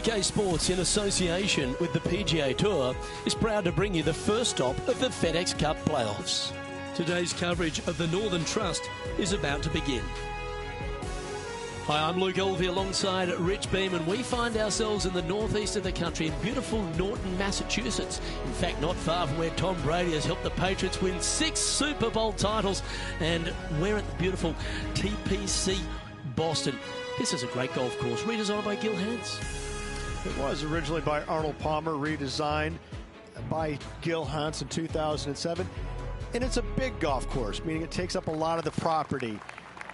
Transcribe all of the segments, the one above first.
2K Sports, in association with the PGA Tour, is proud to bring you the first stop of the FedEx Cup playoffs. Today's coverage of the Northern Trust is about to begin. Hi, I'm Luke Elvey alongside Rich Beam, and we find ourselves in the northeast of the country in beautiful Norton, Massachusetts. In fact, not far from where Tom Brady has helped the Patriots win 6 Super Bowl titles, and we're at the beautiful TPC Boston. This is a great golf course, redesigned by Gil Hans. It was originally by Arnold Palmer, redesigned by Gil Hans in 2007. And it's a big golf course, meaning it takes up a lot of the property.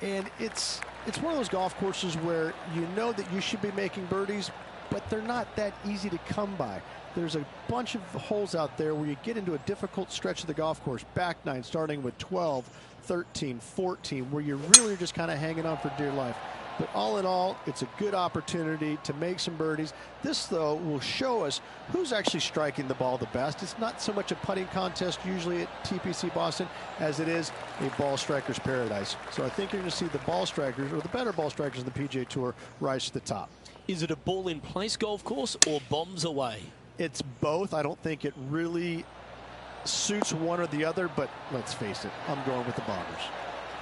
And it's one of those golf courses where you know that you should be making birdies, but they're not that easy to come by. There's a bunch of holes out there where you get into a difficult stretch of the golf course, back nine, starting with 12, 13, 14, where you really are just kind of hanging on for dear life. But all in all, it's a good opportunity to make some birdies. This, though, will show us who's actually striking the ball the best. It's not so much a putting contest usually at TPC Boston as it is a ball striker's paradise. So I think you're going to see the ball strikers, or the better ball strikers in the PGA Tour, rise to the top. Is it a ball-in-place golf course or bombs away? It's both. I don't think it really suits one or the other, but let's face it, I'm going with the bombers.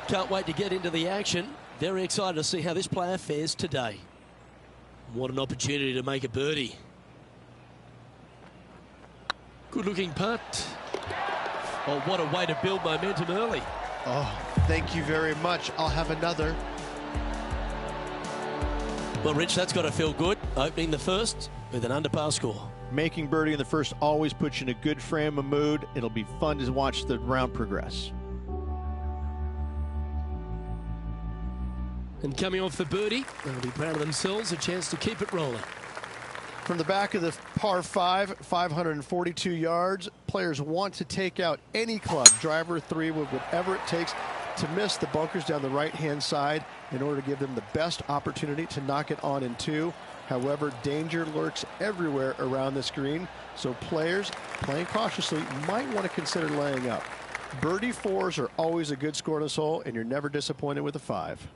Can't wait to get into the action. Very excited to see how this player fares today. What an opportunity to make a birdie. Good looking putt. Oh, what a way to build momentum early. Oh, thank you very much. I'll have another. Well, Rich, that's got to feel good. Opening the first with an under-par score. Making birdie in the first always puts you in a good frame of mood. It'll be fun to watch the round progress. And coming off the birdie, they'll be proud of themselves, a chance to keep it rolling. From the back of the par 5, 542 yards, players want to take out any club, driver, 3, with whatever it takes to miss the bunkers down the right-hand side in order to give them the best opportunity to knock it on in 2. However, danger lurks everywhere around this green, so players playing cautiously might want to consider laying up. Birdie 4s are always a good score on this hole, and you're never disappointed with a 5.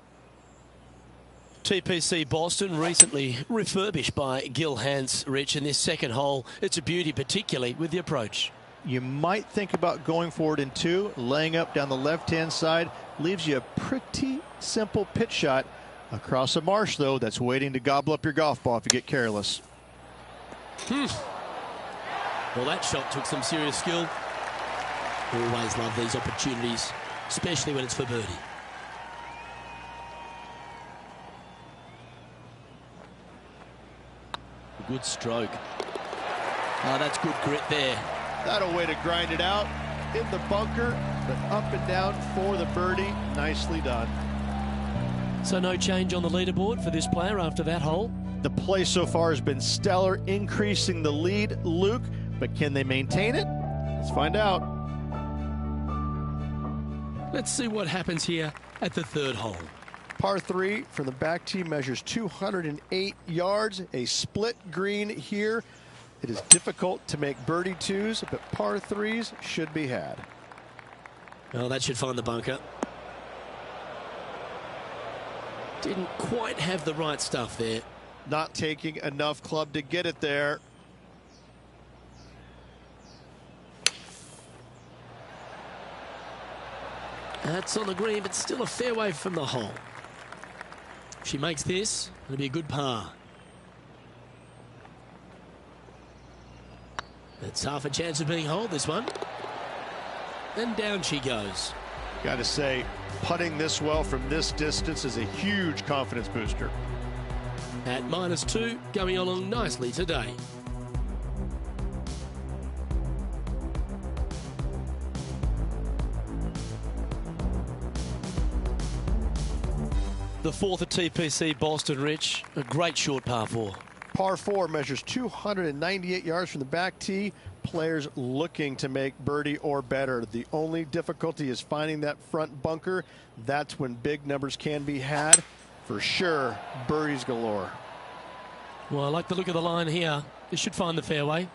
TPC Boston, recently refurbished by Gil Hans, Rich, in this second hole. It's a beauty, particularly with the approach. You might think about going forward in 2, laying up down the left-hand side. Leaves you a pretty simple pitch shot across a marsh, though, that's waiting to gobble up your golf ball if you get careless. Well, that shot took some serious skill. Always love these opportunities, especially when it's for birdie. Good stroke. Oh, that's good grit there. That'll way to grind it out in the bunker, but up and down for the birdie. Nicely done. So no change on the leaderboard for this player after that hole? The play so far has been stellar, increasing the lead, Luke, but can they maintain it? Let's find out. Let's see what happens here at the third hole. Par 3 from the back tee measures 208 yards, a split green here. It is difficult to make birdie 2s, but par 3s should be had. Well, that should find the bunker. Didn't quite have the right stuff there. Not taking enough club to get it there. That's on the green, but still a fairway from the hole. If she makes this, it'll be a good par. It's half a chance of being holed, this one. And down she goes. Got to say, putting this well from this distance is a huge confidence booster. At -2, going along nicely today. The fourth at TPC Boston, Rich. A great short par 4. Par 4 measures 298 yards from the back tee. Players looking to make birdie or better. The only difficulty is finding that front bunker. That's when big numbers can be had. For sure, birdies galore. Well, I like the look of the line here. This should find the fairway.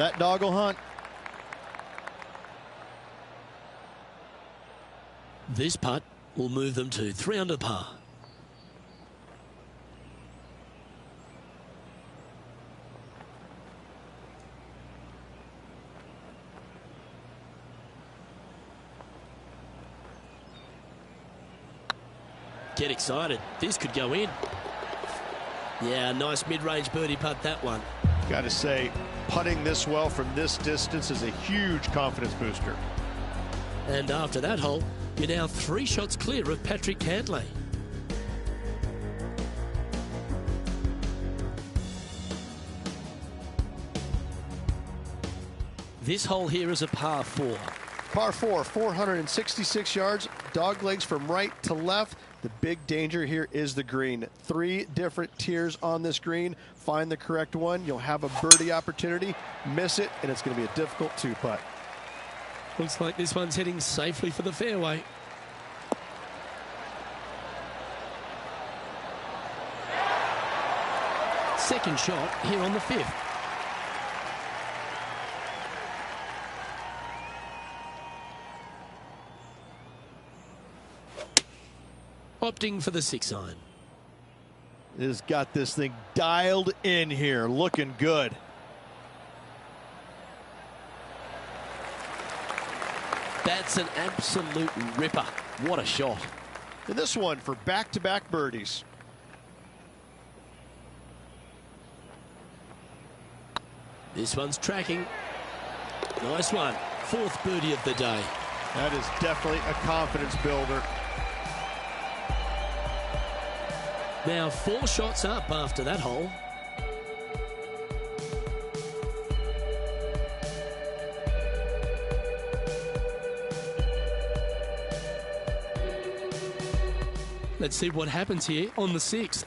That dog will hunt. This putt will move them to 3 under par. Get excited. This could go in. Yeah, nice mid-range birdie putt, that one. Got to say, putting this well from this distance is a huge confidence booster. And after that hole, you're now 3 shots clear of Patrick Cantlay. This hole here is a par 4. Par 4, 466 yards, dog legs from right to left. The big danger here is the green. 3 different tiers on this green. Find the correct one. You'll have a birdie opportunity. Miss it, and it's going to be a difficult 2-putt. Looks like this one's heading safely for the fairway. Second shot here on the 5th. Opting for the 6-iron. Has got this thing dialed in here, looking good. That's an absolute ripper. What a shot. And this one for back-to-back birdies. This one's tracking. Nice one. 4th birdie of the day. That is definitely a confidence builder. Now 4 shots up after that hole. Let's see what happens here on the 6th.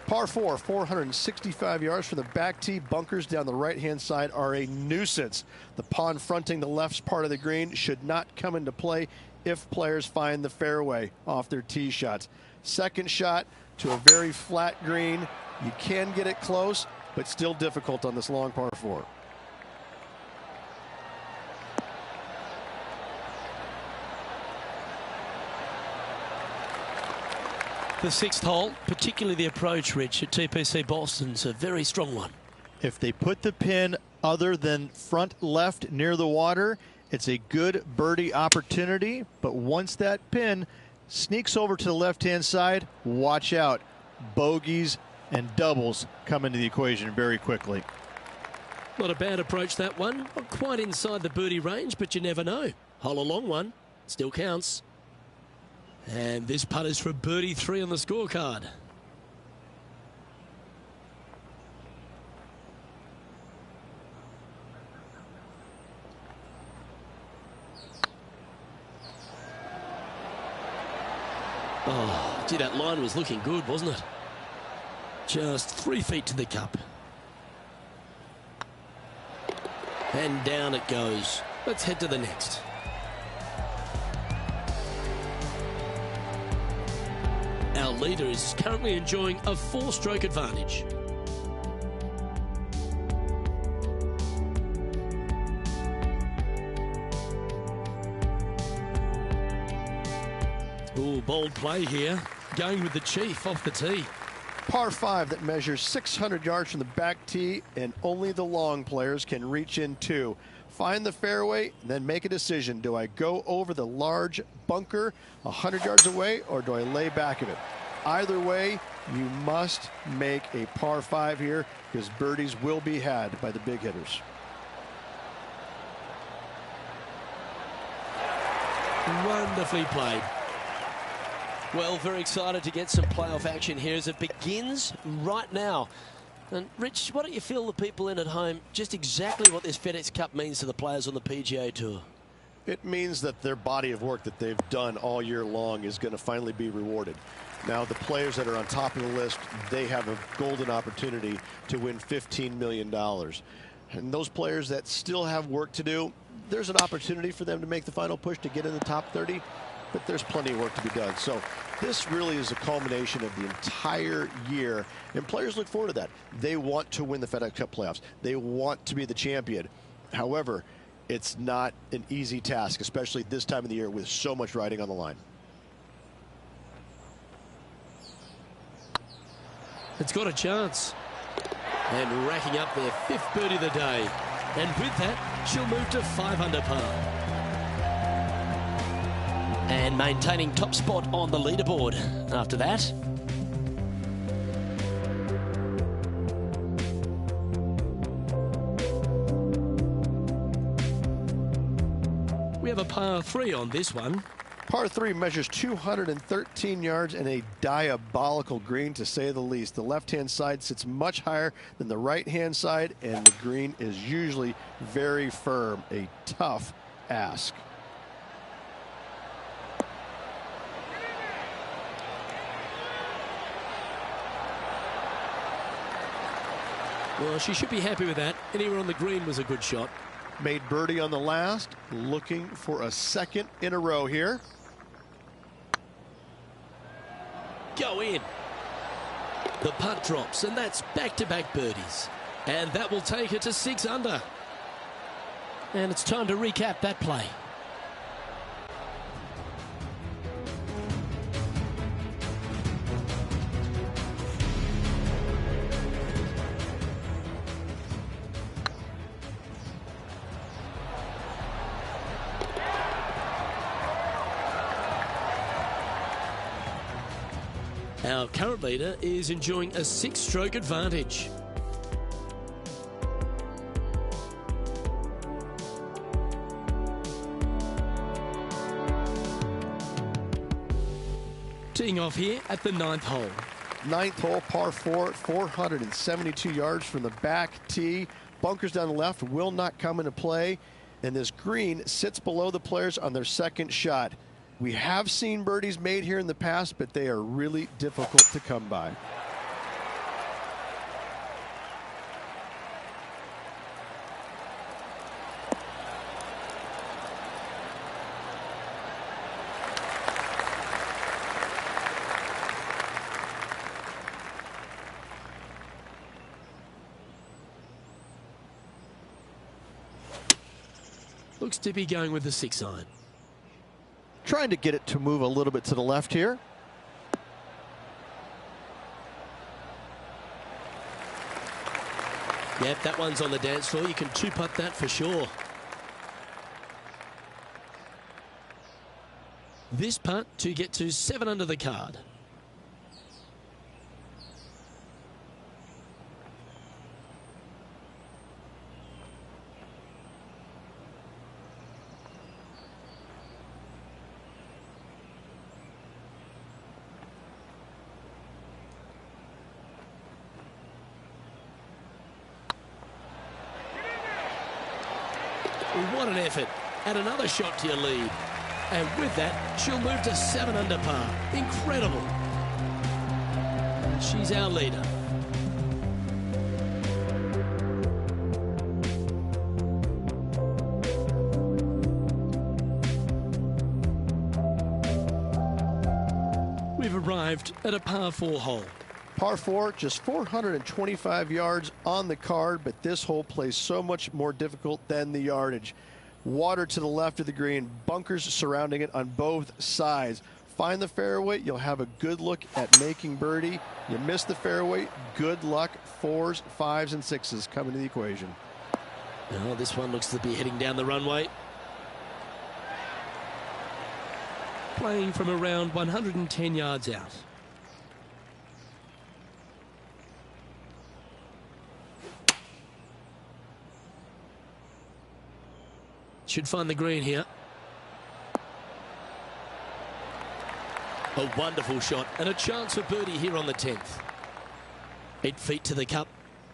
Par 4, 465 yards from the back tee. Bunkers down the right-hand side are a nuisance. The pond fronting the left part of the green should not come into play if players find the fairway off their tee shots. Second shot to a very flat green. You can get it close, but still difficult on this long par 4. The 6th hole, particularly the approach, Rich, at TPC Boston's a very strong one. If they put the pin other than front left near the water, it's a good birdie opportunity. But once that pin sneaks over to the left-hand side, watch out. Bogeys and doubles come into the equation very quickly. Not a bad approach, that one. Not quite inside the birdie range, but you never know. Hole a long one. Still counts. And this putt is for birdie 3 on the scorecard. Oh, gee, that line was looking good, wasn't it? Just 3 feet to the cup. And down it goes. Let's head to the next. Our leader is currently enjoying a 4-stroke advantage. Ooh, bold play here. Going with the Chief off the tee. Par 5 that measures 600 yards from the back tee, and only the long players can reach in 2. Find the fairway, then make a decision. Do I go over the large bunker 100 yards away, or do I lay back of it? Either way, you must make a par 5 here, because birdies will be had by the big hitters. Wonderfully played. Well, very excited to get some playoff action here as it begins right now. And Rich, why don't you fill the people in at home just exactly what this FedEx Cup means to the players on the PGA Tour? It means that their body of work that they've done all year long is going to finally be rewarded. Now, the players that are on top of the list, they have a golden opportunity to win $15 million. And those players that still have work to do, there's an opportunity for them to make the final push to get in the top 30, but there's plenty of work to be done. So this really is a culmination of the entire year, and players look forward to that. They want to win the FedEx Cup playoffs. They want to be the champion. However, it's not an easy task, especially this time of the year with so much riding on the line. It's got a chance. And racking up their 5th birdie of the day. And with that, she'll move to 5 under par. And maintaining top spot on the leaderboard after that. We have a par 3 on this one. Par 3 measures 213 yards and a diabolical green, to say the least. The left-hand side sits much higher than the right-hand side, and the green is usually very firm. A tough ask. Well, she should be happy with that. Anywhere on the green was a good shot. Made birdie on the last, looking for a second in a row here. Go in. The putt drops, and that's back-to-back birdies. And that will take her to 6 under. And it's time to recap that play. Our current leader is enjoying a 6-stroke advantage. Teeing off here at the 9th hole. 9th hole, par 4, 472 yards from the back tee. Bunkers down the left will not come into play, and this green sits below the players on their second shot. We have seen birdies made here in the past, but they are really difficult to come by. Looks to be going with the 6-iron. Trying to get it to move a little bit to the left here. Yep, that one's on the dance floor. You can 2-putt that for sure. This putt to get to 7 under the card. What an effort. And another shot to your lead. And with that, she'll move to 7 under par. Incredible. She's our leader. We've arrived at a par 4 hole. Par 4, just 425 yards on the card, but this hole plays so much more difficult than the yardage. Water to the left of the green, bunkers surrounding it on both sides. Find the fairway, you'll have a good look at making birdie. You miss the fairway, good luck. 4s, 5s, and 6s come into the equation. Oh, this one looks to be heading down the runway. Playing from around 110 yards out. Should find the green here. A wonderful shot and a chance for birdie here on the 10th. 8 feet to the cup.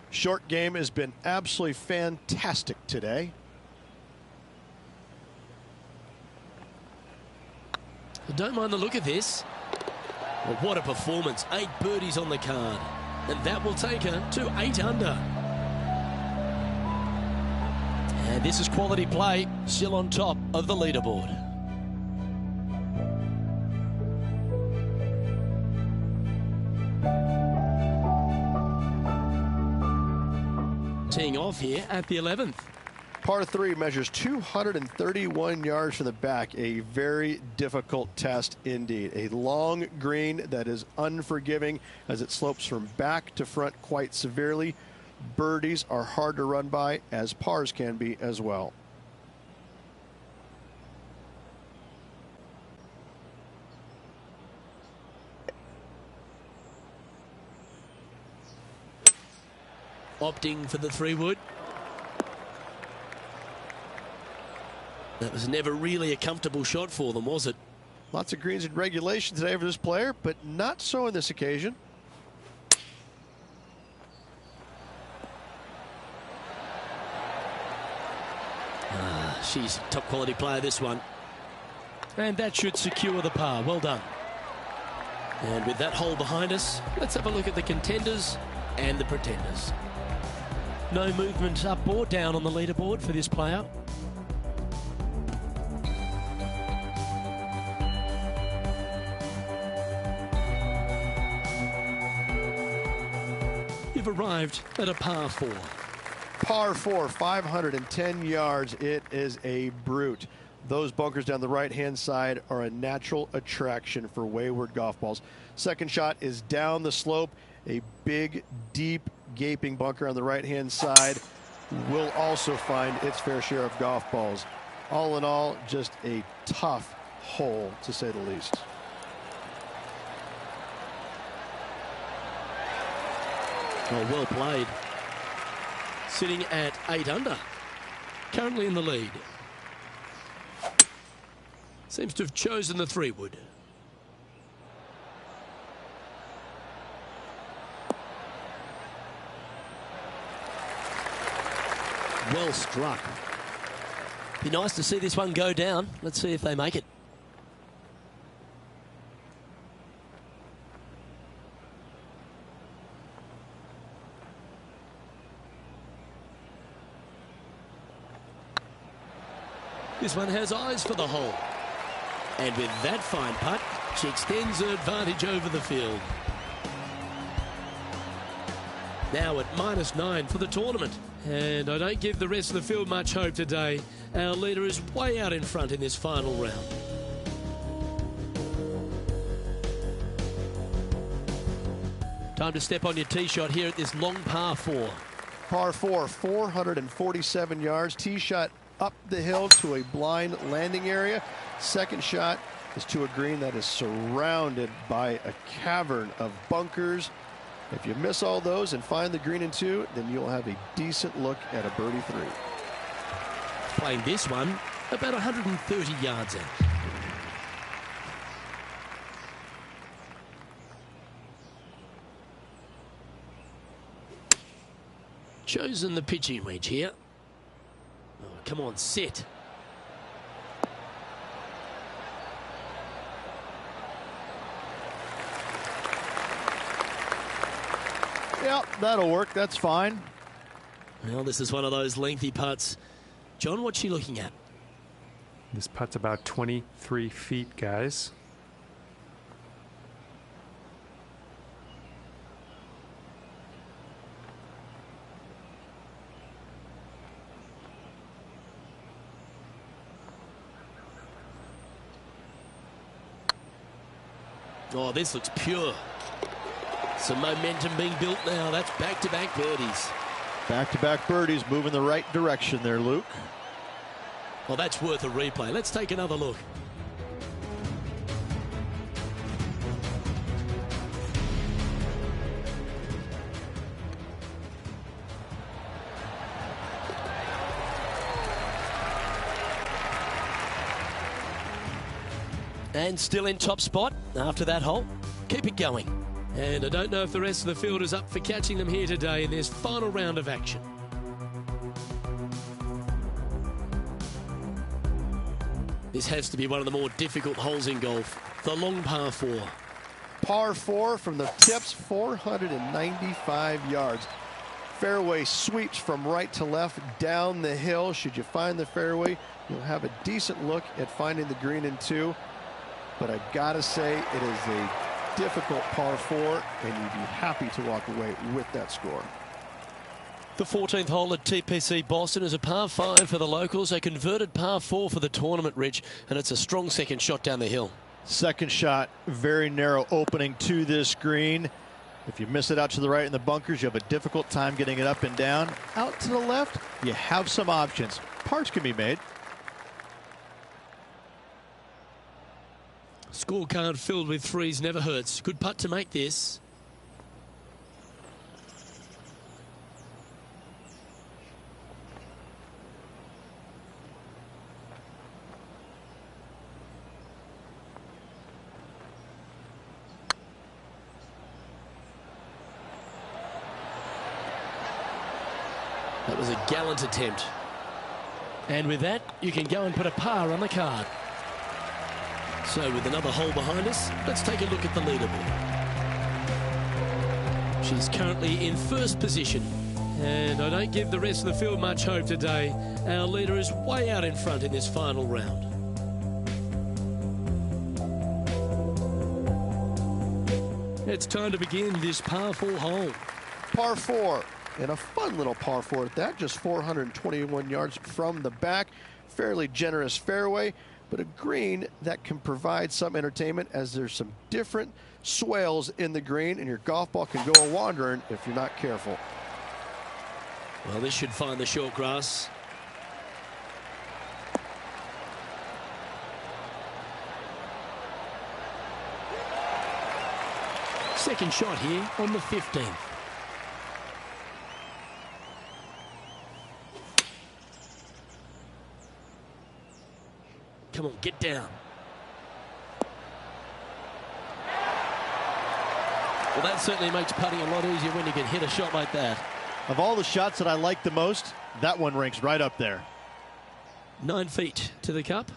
Short game has been absolutely fantastic today. I don't mind the look of this. Well, what a performance. 8 birdies on the card. And that will take her to 8 under. And this is quality play, still on top of the leaderboard. Teeing off here at the 11th. Par 3 measures 231 yards from the back. A very difficult test indeed. A long green that is unforgiving as it slopes from back to front quite severely. Birdies are hard to run by, as pars can be as well. Opting for the 3-wood. That was never really a comfortable shot for them, was it? Lots of greens in regulation today for this player, but not so on this occasion. She's a top quality player, this one. And that should secure the par. Well done. And with that hole behind us, let's have a look at the contenders and the pretenders. No movement up or down on the leaderboard for this player. You've arrived at a par 4. Par 4, 510 yards. It is a brute. Those bunkers down the right-hand side are a natural attraction for wayward golf balls. Second shot is down the slope. A big, deep, gaping bunker on the right-hand side will also find its fair share of golf balls. All in all, just a tough hole, to say the least. Well played. Sitting at 8 under. Currently in the lead. Seems to have chosen the 3-wood. Well struck. Be nice to see this one go down. Let's see if they make it. This one has eyes for the hole. And with that fine putt, she extends her advantage over the field. Now at -9 for the tournament. And I don't give the rest of the field much hope today. Our leader is way out in front in this final round. Time to step on your tee shot here at this long par 4. Par 4, 447 yards. Tee shot up the hill to a blind landing area. Second shot is to a green that is surrounded by a cavern of bunkers. If you miss all those and find the green in 2, then you'll have a decent look at a birdie 3. Playing this one about 130 yards out. Chosen the pitching wedge here. Oh, come on, sit. Yeah, that'll work. That's fine. Well, this is one of those lengthy putts. John, what's she looking at? This putt's about 23 feet, guys. Oh, this looks pure. Some momentum being built now. That's back-to-back birdies. Back-to-back birdies, moving the right direction there, Luke. Well, that's worth a replay. Let's take another look. And still in top spot after that hole. Keep it going. And I don't know if the rest of the field is up for catching them here today in this final round of action. This has to be one of the more difficult holes in golf. The long par 4. Par 4 from the tips, 495 yards. Fairway sweeps from right to left down the hill. Should you find the fairway, you'll have a decent look at finding the green in 2. But I gotta say, it is a difficult par 4, and you'd be happy to walk away with that score. The 14th hole at TPC Boston is a par 5 for the locals, a converted par 4 for the tournament, Rich, and it's a strong second shot down the hill. Second shot, very narrow opening to this green. If you miss it out to the right in the bunkers, you have a difficult time getting it up and down. Out to the left, you have some options. Pars can be made. Scorecard filled with threes never hurts. Good putt to make this. That was a gallant attempt. And with that, you can go and put a par on the card. So with another hole behind us, let's take a look at the leaderboard. She's currently in first position. And I don't give the rest of the field much hope today. Our leader is way out in front in this final round. It's time to begin this par 4 hole. Par 4. And a fun little par 4 at that, just 421 yards from the back. Fairly generous fairway, but a green that can provide some entertainment as there's some different swales in the green, and your golf ball can go a-wandering if you're not careful. Well, this should find the short grass. Second shot here on the 15th. Come on, get down. Well, that certainly makes putting a lot easier when you can hit a shot like that. Of all the shots that I like the most, that one ranks right up there. 9 feet to the cup.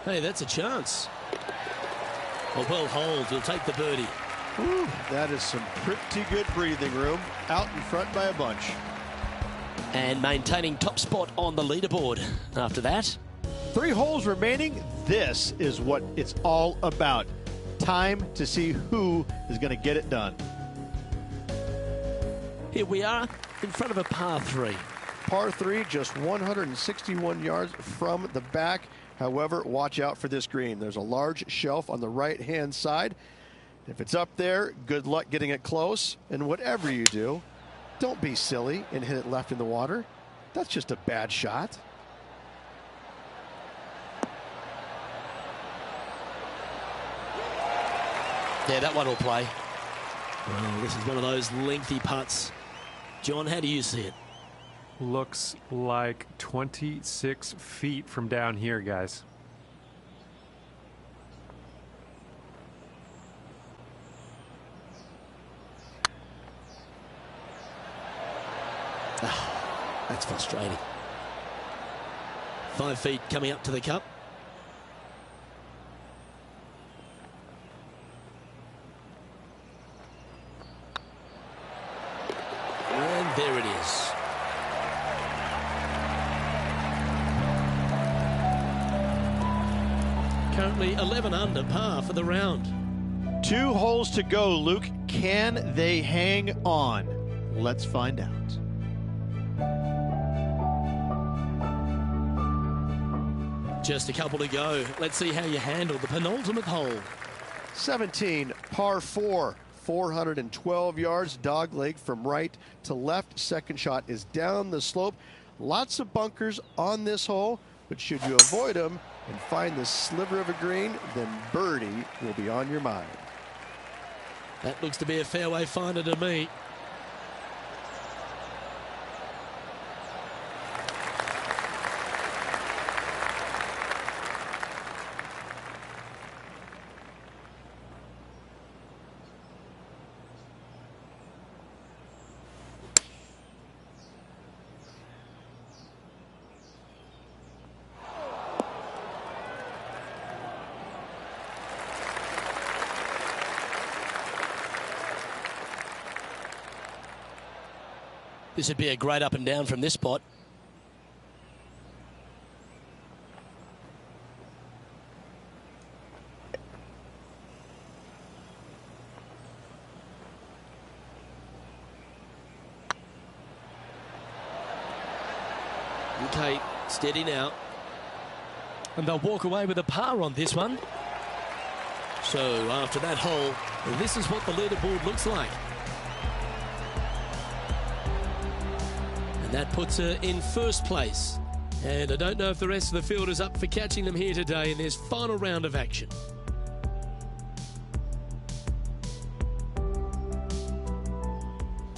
Hey, that's a chance. A well hold, he'll take the birdie. Ooh, that is some pretty good breathing room. Out in front by a bunch. And maintaining top spot on the leaderboard after that. 3 holes remaining. This is what it's all about. Time to see who is going to get it done. Here we are in front of a par 3. Par 3, just 161 yards from the back. However, watch out for this green. There's a large shelf on the right-hand side. If it's up there, good luck getting it close. And whatever you do, don't be silly and hit it left in the water. That's just a bad shot. Yeah, that one will play. Well, this is one of those lengthy putts. John, how do you see it? Looks like 26 feet from down here, guys. That's frustrating. 5 feet coming up to the cup. And there it is. Currently 11 under par for the round. 2 holes to go, Luke. Can they hang on? Let's find out. Just a couple to go. Let's see how you handle the penultimate hole. 17, par 4, 412 yards, dog leg from right to left. Second shot is down the slope. Lots of bunkers on this hole, but should you avoid them and find the sliver of a green, then birdie will be on your mind. That looks to be a fairway finder to me. This would be a great up and down from this spot. Okay, steady now. And they'll walk away with a par on this one. So after that hole, this is what the leaderboard looks like. And that puts her in first place. And I don't know if the rest of the field is up for catching them here today in this final round of action.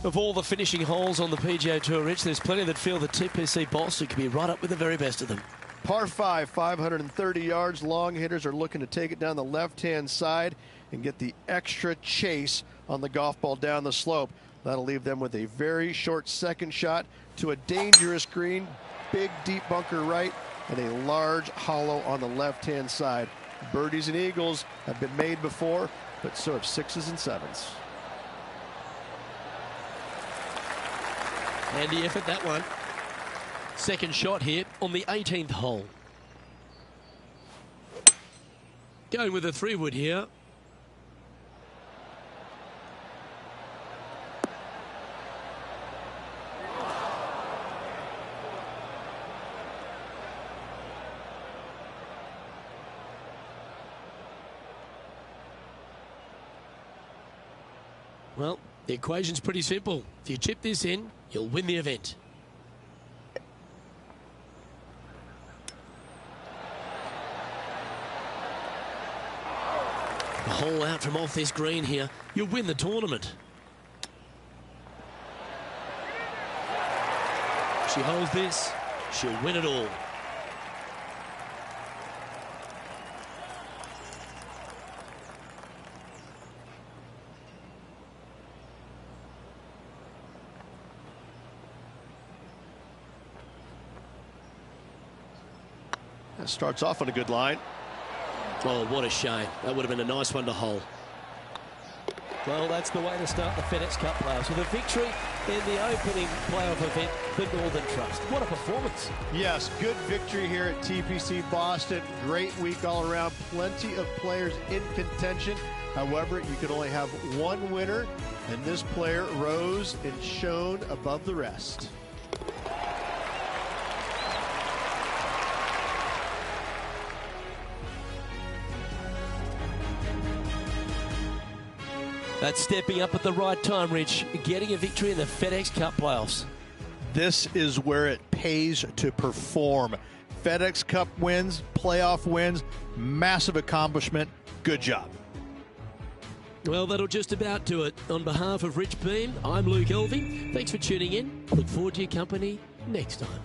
Of all the finishing holes on the PGA Tour, Rich, there's plenty that feel the TPC Boston could be right up with the very best of them. Par 5, 530 yards. Long hitters are looking to take it down the left-hand side and get the extra chase on the golf ball down the slope. That'll leave them with a very short second shot to a dangerous green, big deep bunker right, and a large hollow on the left-hand side. Birdies and eagles have been made before, but so have sixes and sevens. Handy effort, that one. Second shot here on the 18th hole. Going with a 3-wood here. Well, the equation's pretty simple. If you chip this in, you'll win the event. A hole out from off this green here, you'll win the tournament. She holds this, she'll win it all. That starts off on a good line. Oh, what a shame. That would have been a nice one to hole. Well, that's the way to start the FedEx Cup playoffs, with a victory in the opening playoff event for Northern Trust. What a performance. Yes, good victory here at TPC Boston. Great week all around. Plenty of players in contention. However, you could only have one winner, and this player rose and shone above the rest. That's stepping up at the right time, Rich, getting a victory in the FedEx Cup playoffs. This is where it pays to perform. FedEx Cup wins, playoff wins, massive accomplishment. Good job. Well, that'll just about do it. On behalf of Rich Beam, I'm Luke Elvey. Thanks for tuning in. Look forward to your company next time.